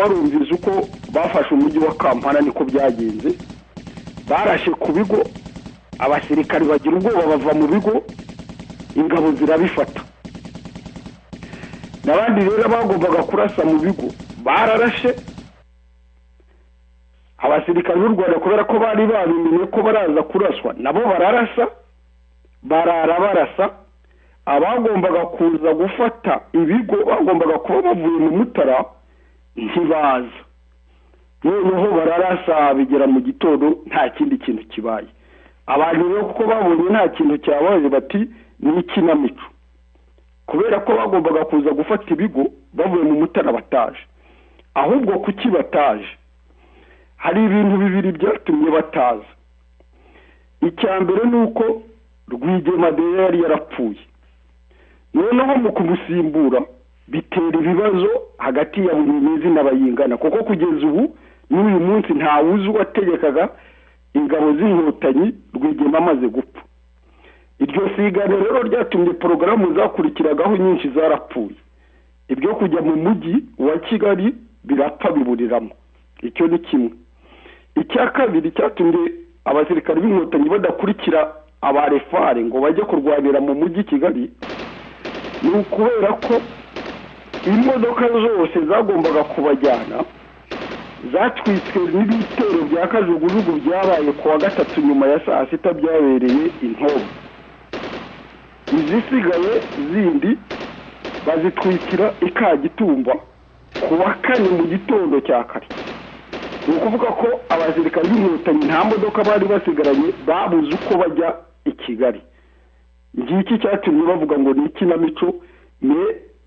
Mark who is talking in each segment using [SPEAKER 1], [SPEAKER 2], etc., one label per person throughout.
[SPEAKER 1] warumvise uko bafashe umujyi wa Kampala niko byagenze barashe ku bigo abasirikari bagira ubwoba bava mu bigo ingabo zirabifata n'abandi rero bagombaga kurasa mu bigo bararashe abasirikari b'u Rwanda kubera ko bari babimenye ko baraza kuraswa nabo bararasa barasa abagombaga kuza gufata ibigo bagombaga kuba bavuye mu Mutara ntibaza noneho bararasa bigera mu gitondo nta kindi kintu kibaye abantu rero kuko babonye nta kintu cyabaye bati ni ikinamico kubera ko bagombaga kuza gufata ibigo bavuye mu Mutara bataje ahubwo kuki bataje hari ibintu bibiri byatumye bataza icyambere nuko Rwigema yari yarapfuye noneho mu kumusimbura bitera ibibazo hagati ya Bunyonyi n'abayingana kuko kugeza ubu n'uyu munsi nta wuzi wategekaga ingabo z'inkotanyi Rwigema amaze gupfa iryo sigana rero ryatumye porogaramu zakurikiragaho nyinshi zarapfuye ibyo kujya mu mujyi wa Kigali birapfa biburiramo icyo ni kimwe icya kabiri cyatumye abasirikari b'inkotanyi badakurikira abarefare ngo bajye kurwanira mu mujyi Kigali ni ukubera ko imodoka zose zagombaga kubajyana zatwitswe n'ibitero bya kajugujugu byabaye ku wa gatatu nyuma ya saa sita byabereye Intobo izisigaye zindi bazitwikira Ikagitumba ku wa kane mu gitondo cya kare ni ukuvuga ko abasirikari b'inkotanyi nta modoka bari basigaranye babuze uko bajya i Kigali ngiki cyatumye bavuga ngo ni ikinamico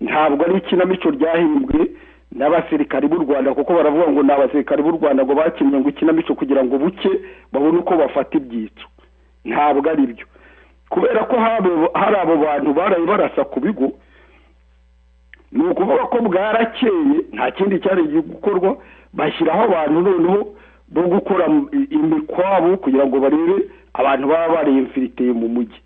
[SPEAKER 1] ntabwo ari ikinamico ryahimbwe n'abasirikari b'u Rwanda kuko baravuga ngo n'abasirikari b'u Rwanda ngo bakinnye ngo ikinamico kugira ngo buke babone uko bafata ibyitso ntabwo ari byo kubera ko hari abo bantu baraye barasa ku bigo ni ukuvuga ko bwarakeye nta kindi cyari gukorwa bashyiraho abantu noneho bo gukora imikwabo kugira ngo barebe abantu baba bariyemfiriteye mu mujyi